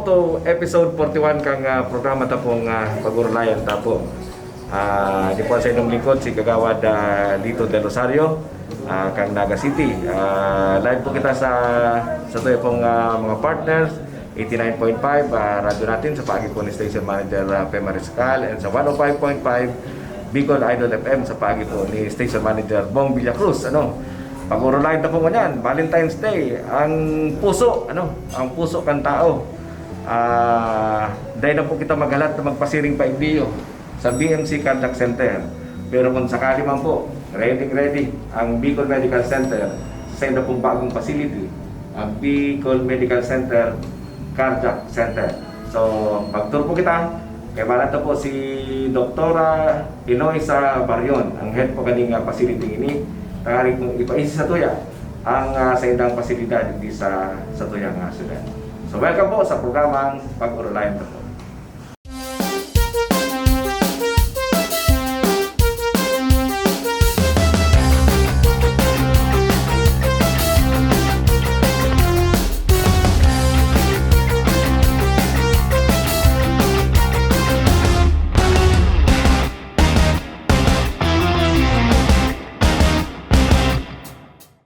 to episode 41 kang programa tapong pag-urlayan tapo. Di po sa inyong lingkod si Kagawad Lito Del Rosario, kang Naga City. Live po kita sa tuyo pong mga partners, 89.5 radyo natin sa paagi po ni Station Manager Pema Rizcal, and sa 105.5 Bicol Idol FM sa paagi po ni Station Manager Bong Villacruz. Pag-urulayan na po mo yan, Valentine's Day, ang puso, ang puso kan tao. Dahil na po kita maghalat na magpasiring paigdiyo sa BMC Contact Center. Pero kung sakali man po, ready ang Bicol Medical Center sa na pong bagong facility, ang Bicol Medical Center Cardiac Center. So, pag-tour po kita, kaya balat na po si Doktora Eloisa Barrion, ang head po kaning facility ini. Tangaring kong ipaisi sa tuya ang sa indang pasilidad hindi sa tuyang syudad. So welcome po sa programang Pag-urulayan po.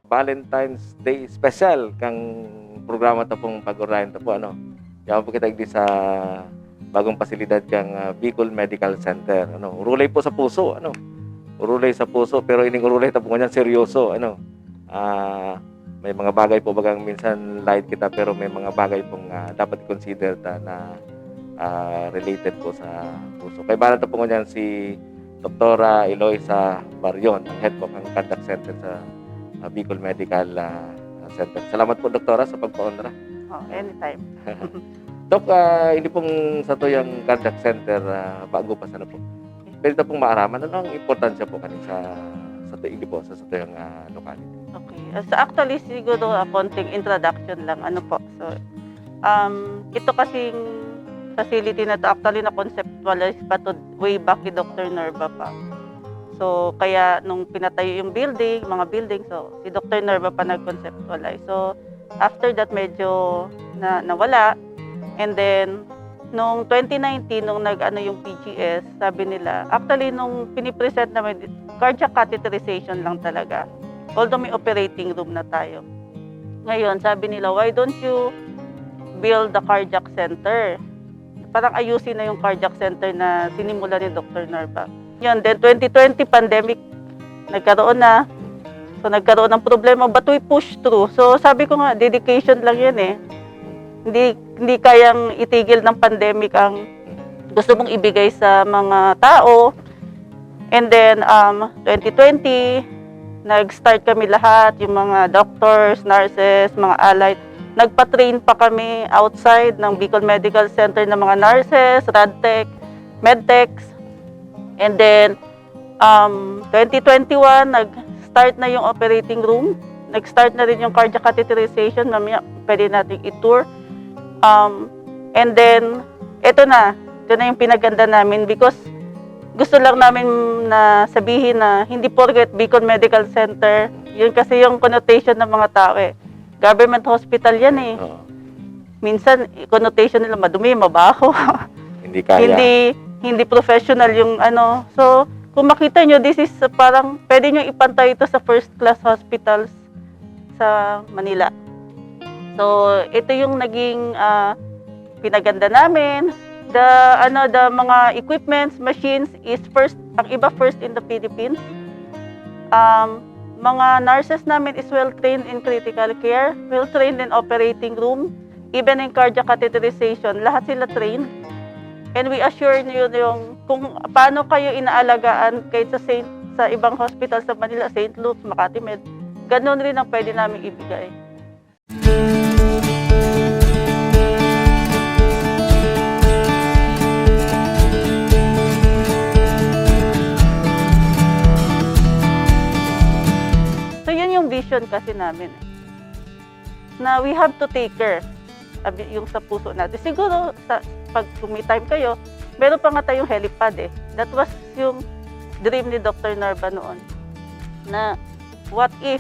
Valentine's Day special kang programa ta pong pag-urulayan ta po Yaman po kita igdi sa bagong pasilidad kang Bicol Medical Center. Urulay po sa puso, Urulay sa puso pero ining urulay ta po kanyan seryoso, may mga bagay po bagang minsan light kita pero may mga bagay pong dapat i-consider ta na related po sa puso. Kay bala ta po kanyan si Doktora Eloisa Barrion, ang head po ng Contact Center sa Bicol Medical Center. Salamat po, Doktora, sa pagpaunra. Anytime. Dok, hindi pong sa tuyang Cardiac Center, bago pa sana po. Pwede na pong maaraman, ano ang importansya po kanin sa tuyang locality? Okay. So actually, siguro konting introduction lang. So, ito kasing facility na to actually na-conceptualize pa to way back kay Dr. Nerva pa. So, kaya nung pinatayo yung mga building, so si Dr. Nerva pa nag-conceptualize. So, after that, medyo nawala. And then, nung 2019, nung yung PGS, sabi nila, actually, nung pinipresent namin, cardiac catheterization lang talaga. Although may operating room na tayo. Ngayon, sabi nila, why don't you build the cardiac center? Parang ayusin na yung cardiac center na sinimula ni Dr. Nerva. Yun, then 2020 pandemic, nagkaroon na. So, nagkaroon ng problema, but we push through. So, sabi ko nga, dedication lang yan eh. Hindi kayang itigil ng pandemic ang gusto mong ibigay sa mga tao. And then, 2020, nag-start kami lahat, yung mga doctors, nurses, mga allied. Nagpa-train pa kami outside ng Bicol Medical Center ng mga nurses, radtech, medtechs. And then, 2021, nag-start na yung operating room. Nag-start na rin yung cardiac catheterization. Mamaya, pwede natin i-tour. And then, ito na yung pinaganda namin because gusto lang namin na sabihin na hindi porket Bicol Medical Center, yun kasi yung connotation ng mga tao eh. Government hospital yan eh. Minsan, connotation nila madumi, mabaho. Hindi kaya. Hindi professional yung So, kung makita nyo, this is parang, pwede nyo ipantay ito sa first class hospitals sa Manila. So, ito yung naging pinaganda namin. The mga equipments, machines is first, ang iba first in the Philippines. Mga nurses namin is well-trained in critical care, well-trained in operating room, even in cardiac catheterization, lahat sila trained. And we assure you yung kung paano kayo inaalagaan kahit sa ibang hospital sa Manila, St. Luke's, Makati Med, ganun rin ang pwede namin ibigay. So yun yung vision kasi namin. Na we have to take care yung sa puso natin. Siguro pag may time kayo, meron pa nga tayong helipad eh. That was yung dream ni Dr. Nerva noon. Na what if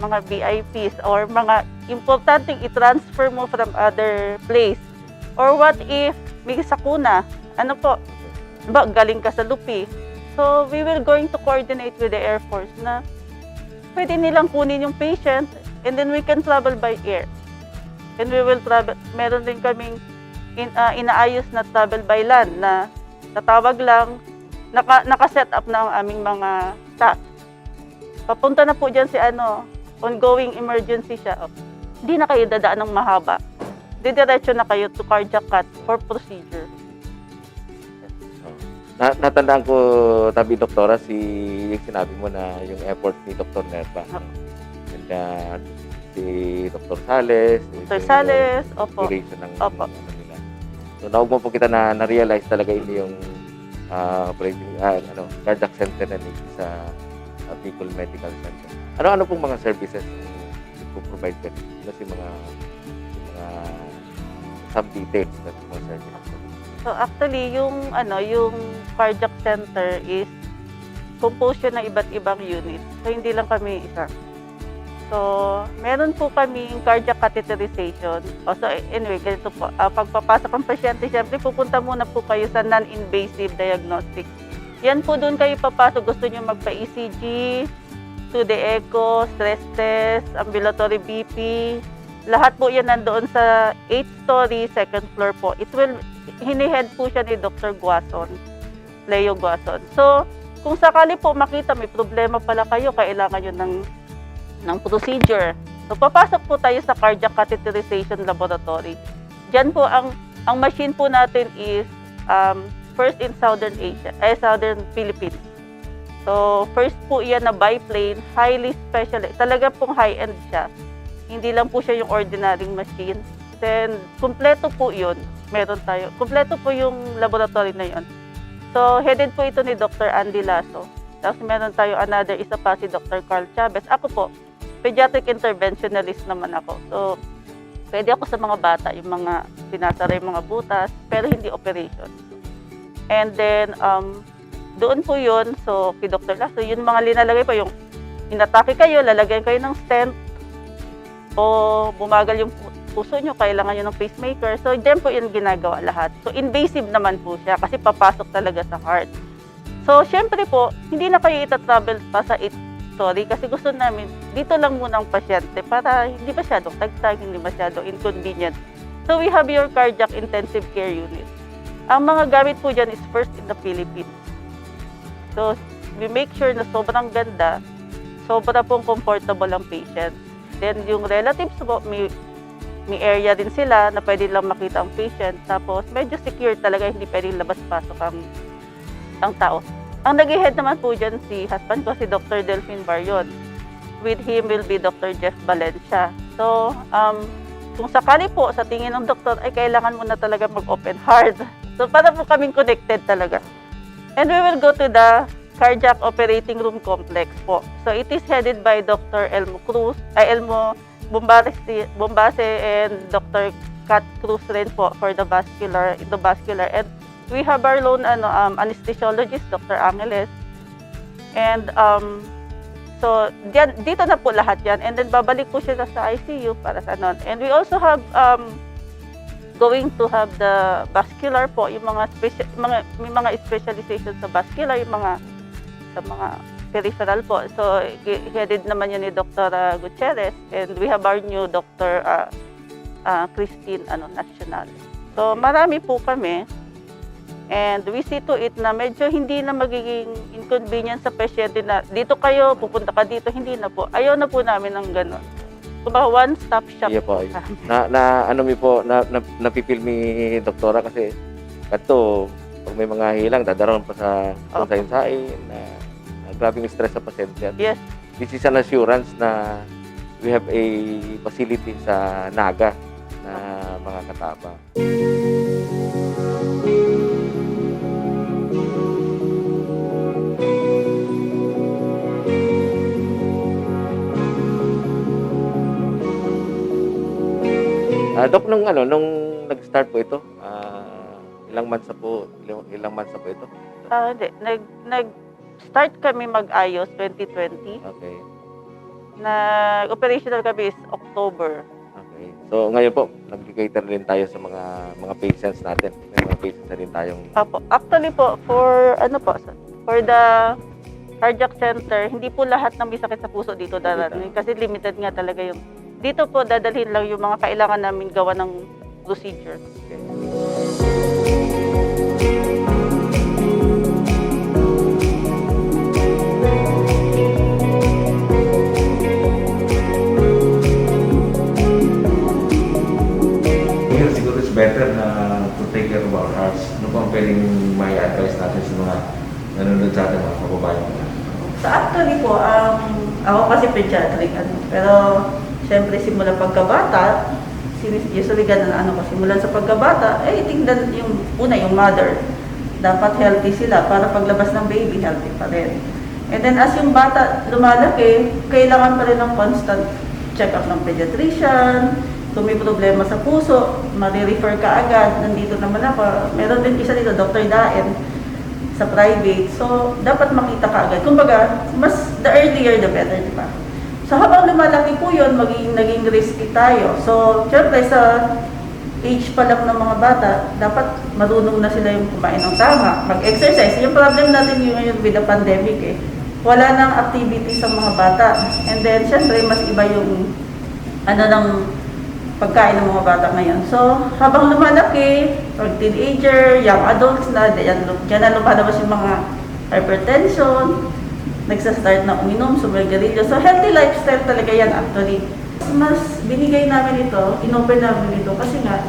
mga VIPs or mga importanteng i-transfer mo from other place Or what if may sakuna? Ano po? Ba, galing ka sa Lupi. So, we will going to coordinate with the Air Force na pwede nilang kunin yung patient and then we can travel by air. And we will travel, meron din kaming inaayos na travel by land na tatawag lang, naka-set up na ang aming mga staff. Papunta na po dyan si ongoing emergency siya. Hindi na kayo dadaan ng mahaba. Didiretso na kayo to cardiac cath for procedure. Natandaan ko, tabi doktora, yung sinabi mo na yung effort ni Dr. Nerva. And si Dr. Sales. Dr. Sales, opo. Inspiration ng Opo. nila. So, naugmo po kita na-realize talaga ini yung operating, cardiac center na sa Bicol Medical Center. Ano pong mga services yung provide ka? Ano si mga sub-details na mga services? So actually, yung cardiac center is composed siya ng iba't ibang unit. So hindi lang kami isa. So meron po kaming cardiac catheterization. So anyway, ganito po. Pagpapasok ng pasyente, syempre pupunta muna po kayo sa non-invasive diagnostics. Yan po doon kayo papasok. Gusto nyo magpa-ECG, 2D echo, stress test, ambulatory BP. Lahat po yan nandoon sa 8th story, second floor po. Hinihead po siya ni Dr. Guason, Leo Guason. So, kung sakali po makita may problema pala kayo, kailangan yun ng procedure. So, papasok po tayo sa cardiac catheterization laboratory. Diyan po, ang machine po natin is first in Southern Philippines. So, first po yan na biplane, highly specialized. Talaga pong high-end siya. Hindi lang po siya yung ordinary machine. Then, kumpleto po yun. Meron tayo. Kumpleto po yung laboratory na yun. So, headed po ito ni Dr. Andy Lasso. Tapos meron tayo isa pa si Dr. Carl Chavez. Ako po, pediatric interventionalist naman ako. So, pwede ako sa mga bata, yung mga sinasara yung mga butas, pero hindi operation. And then, doon po yun, so kay Dr. Lasso, yun mga linalagay po, yung inatake kayo, lalagyan kayo ng stent, o bumagal yung puso nyo, kailangan nyo ng pacemaker. So, dyan po yun ginagawa lahat. So, invasive naman po siya kasi papasok talaga sa heart. So, syempre po, hindi na kayo itatravel pa sa 8th story kasi gusto namin, dito lang muna ang pasyente para hindi masyadong tagtag, hindi masyadong inconvenient. So, we have your cardiac intensive care unit. Ang mga gamit po dyan is first in the Philippines. So, we make sure na sobrang ganda, sobra pong comfortable ang patient. Then, yung relatives po, may area din sila na pwede lang makita ang patient. Tapos, medyo secure talaga, hindi pwedeng labas-pasok ang tao. Ang nag-head naman po dyan si husband ko, si Dr. Delphine Barrion. With him will be Dr. Jeff Valencia. So, kung sakali po sa tingin ng doktor, ay kailangan mo na talaga mag-open heart. So, para po kaming connected talaga. And we will go to the cardiac operating room complex po. So, it is headed by Dr. Elmo Bombase and Dr. Kat Cruz rin po for the endovascular. And we have our own anesthesiologist, Dr. Angeles. And so, dito na po lahat yan. And then, babalik po siya sa ICU para sa nun. And we also have going to have the vascular po, yung may mga specialization sa vascular, yung sa mga peripheral po. So, headed naman yun ni Dr. Gutierrez, and we have our new Dr. Christine Nacional. So, marami po kami, and we see to it na medyo hindi na magiging inconvenience sa pasyente na dito kayo, pupunta ka dito, hindi na po. Ayaw na po namin ng gano'n. Kumbaga, one-stop shop. Yeah po. Napipil mi doktora kasi kato, pag may mga hilang, dadaroon pa sa sain-sain, grabing stress sa pasyente. Yes. This is an assurance na we have a facility sa Naga na mga kataba. Dok, nung nag-start po ito, ilang months na po ito? Hindi. Nag-start kami mag-ayos 2020. Okay. Nag-operational kami is October. Okay. Okay. So ngayon po, nag-cater rin tayo sa mga patients natin. May mga patients na rin tayong Opo. Actually po, for the cardiac center, hindi po lahat ng may sakit sa puso dito darating kasi limited nga talaga yung dito po dadalhin lang yung mga kailangan namin gawa ng procedure. Ngayon, siguro it's better na to take care of our hearts. Ano po ang pwedeng may advice natin sa mga nanonood sa ating mga kababayan? So actually po, ako kasi pediatric, pero syempre simula pagkabata, usually ganun ko, simulan sa pagkabata, tingnan yung yung mother. Dapat healthy sila para paglabas ng baby, healthy pa rin. And then as yung bata lumalaki, kailangan pa rin ng constant check-up ng pediatrician. Kung may problema sa puso, ma-refer ka agad. Nandito naman ako. Meron din isa dito, Dr. Daen, sa private. So, dapat makita ka agad. Kumbaga, the earlier the better, di ba? So, habang lumalaki po yun, naging risky tayo. So, syempre sa age pa lang ng mga bata, dapat marunong na sila yung kumain ng tama, mag-exercise. Yung problem natin yung ngayon with the pandemic wala nang activity sa mga bata. And then, syempre, mas iba yung ng pagkain ng mga bata ngayon. So, habang lumalaki, pag teenager, young adults na, dyan na lumalabas yung mga hypertension, nagsastart na uminom, sumigarilyo. So, healthy lifestyle talaga yan actually. Mas binigay namin ito, inopen namin ito kasi nga,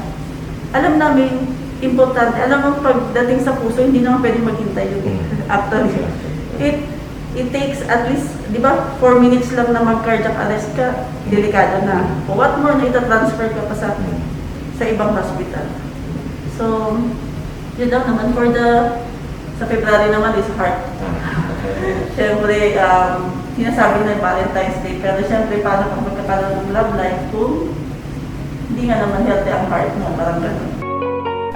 alam namin, importante, alam mo pagdating sa puso, hindi naman pwede maghintay yun. Actually, it takes at least, di ba, 4 minutes lang na mag-cardiac arrest ka, delikado na. O what more na ita-transfer ka pa sa ibang hospital. So, yun lang naman. Sa February naman is heart. Siyempre, sinasabi na yung Valentine's Day, pero siyempre, paano kung magkakaroon ng love life kung hindi nga naman healthy ang heart mo, parang gano'n.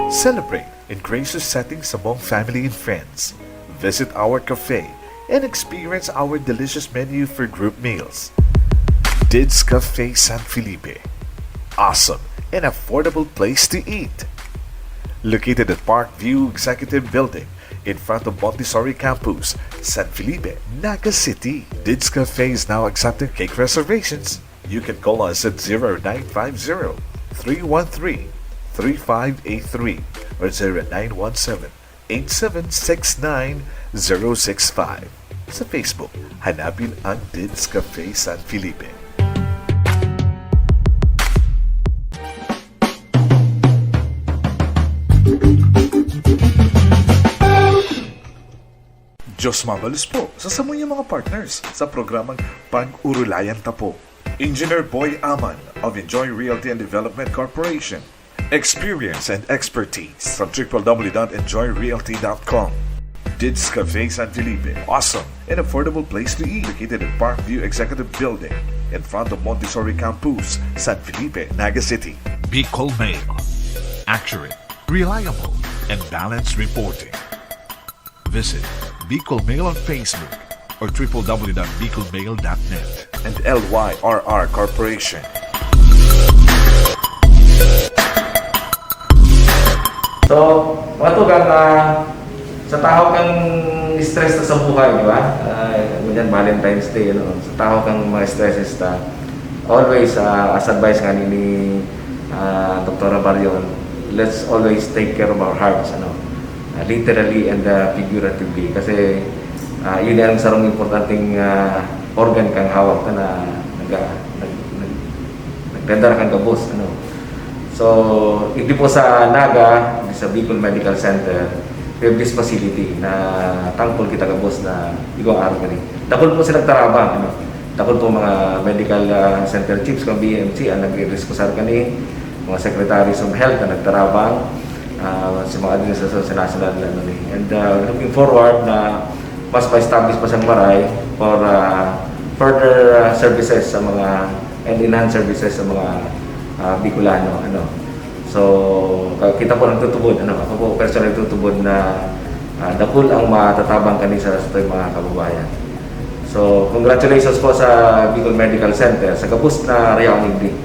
Celebrate in gracious settings among family and friends. Visit our cafe and experience our delicious menu for group meals. Dids Cafe San Felipe. Awesome and affordable place to eat. Located at Parkview Executive Building in front of Montessori Campus, San Felipe, Naga City. Dids Cafe is now accepting cake reservations. You can call us at 0950-313-3583 or 0917-8769-065. Sa Facebook, hanapin ang Dids Cafe San Felipe. Diyos mabalos po sa samuyang mga partners sa programang Pag-Urulayan Tapo. Engineer Boy Aman of Enjoy Realty and Development Corporation. Experience and expertise from www.enjoyrealty.com. Dids Cafe San Felipe. Awesome and affordable place to eat. Located at Parkview Executive Building in front of Montessori Campus, San Felipe, Naga City. Bicol Mail. Accurate, reliable, and balanced reporting. Visit Bicol Mail on Facebook or www.bicolmail.net. And LYRR Corporation. So, mga tugang, sa tao kang stress na sa buhay, di ba? Ganyan, Valentine's Day, sa tao kang mga stresses na always, as advice nga ni Dr. Barion, let's always take care of our hearts, literally and figuratively. Kasi yun ang sarong importanteng organ kang hawak na nagdadara kang gabos. So, hindi po sa Naga, sa Bicol Medical Center, we have this facility na thankful kita gabos na igong araw ka rin. Dakol po sila tarabang. Dakol po mga medical center chiefs kung BMC ang nagre-rescusar kani, mga secretaries of health na nagtarabang, sa mga administrasyon sa national and looking forward na mas pa-establish pa siyang maray for further services sa mga and enhanced services sa mga Bicolano. So, kita po nagtutubod. Ako po personally nagtutubod na dakul ang matatabang kanisa sa ito'y mga kababayan. So, congratulations po sa Bicol Medical Center sa gabos na Rayaw Nigdi.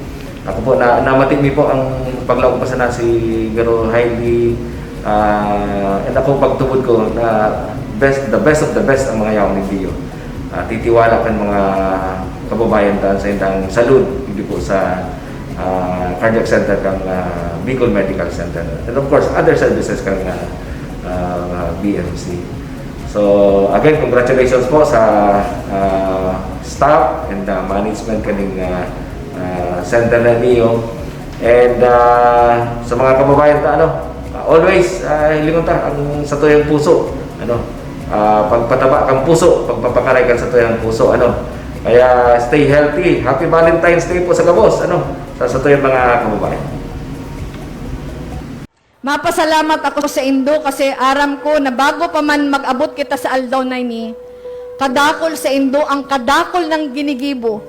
Ako po, namatig mi po ang paglaog pa sa na si Garo Heidi, and ako pagtubod ko na the best of the best ang mga yaong ni Dio. Titiwala kan mga kababayan ta sa indang salud, hindi po sa cardiac center kang Bicol Medical Center. And of course, other services kang BMC. So again, congratulations po sa staff and management kaning center na niyo. And sa mga kababayan ta, always hilingon ta ang sa tuyang puso, pagpataba kang puso, pagpapakaray ka sa tuyang puso, kaya stay healthy. Happy Valentine's Day po sa Gabos, sa tuyang mga kababayan. Mapasalamat ako sa Indo kasi aram ko na bago pa man mag-abot kita sa aldaw na ini, kadakol sa Indo ang kadakol ng ginigibo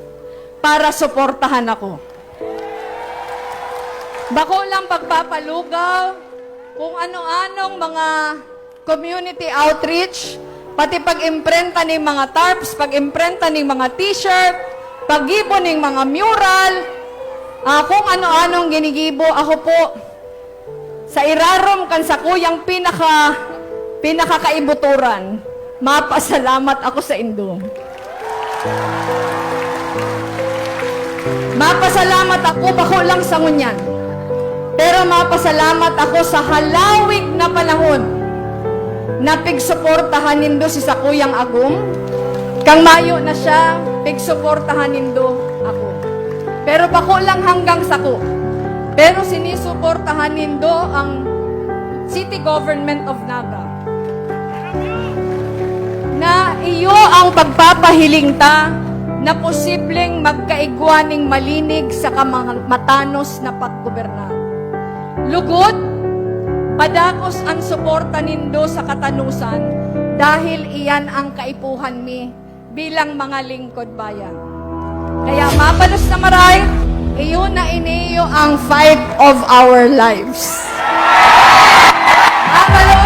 para suportahan ako. Bako lang pagpapalugaw, kung ano-anong mga community outreach, pati pag-imprenta ng mga tarps, pag-imprenta ng mga t-shirt, pag-gibo ng mga mural, kung ano-anong ginigibo, ako po, sa irarom kan sa kuyang pinakakaibuturan, mapasalamat ako sa Indo. Mapasalamat ako, bako lang sa ngunyan. Pero mapasalamat ako sa halawig na panahon na pigsuportahan nindo si Sakuyang Agum. Kang mayo na siya, pigsuportahan nindo ako. Pero bako lang hanggang sako. Pero sinisuportahan nindo ang City Government of Naga. Na iyo ang pagpapahiling ta na posibleng magkaigwaning malinig sa kamatanos na paggobernar. Lugod, padakos ang suporta nindo sa katanusan dahil iyan ang kaipuhan mi bilang mga lingkod bayan. Kaya mapalos na maray, iyo na iniyo ang fight of our lives. Mapalos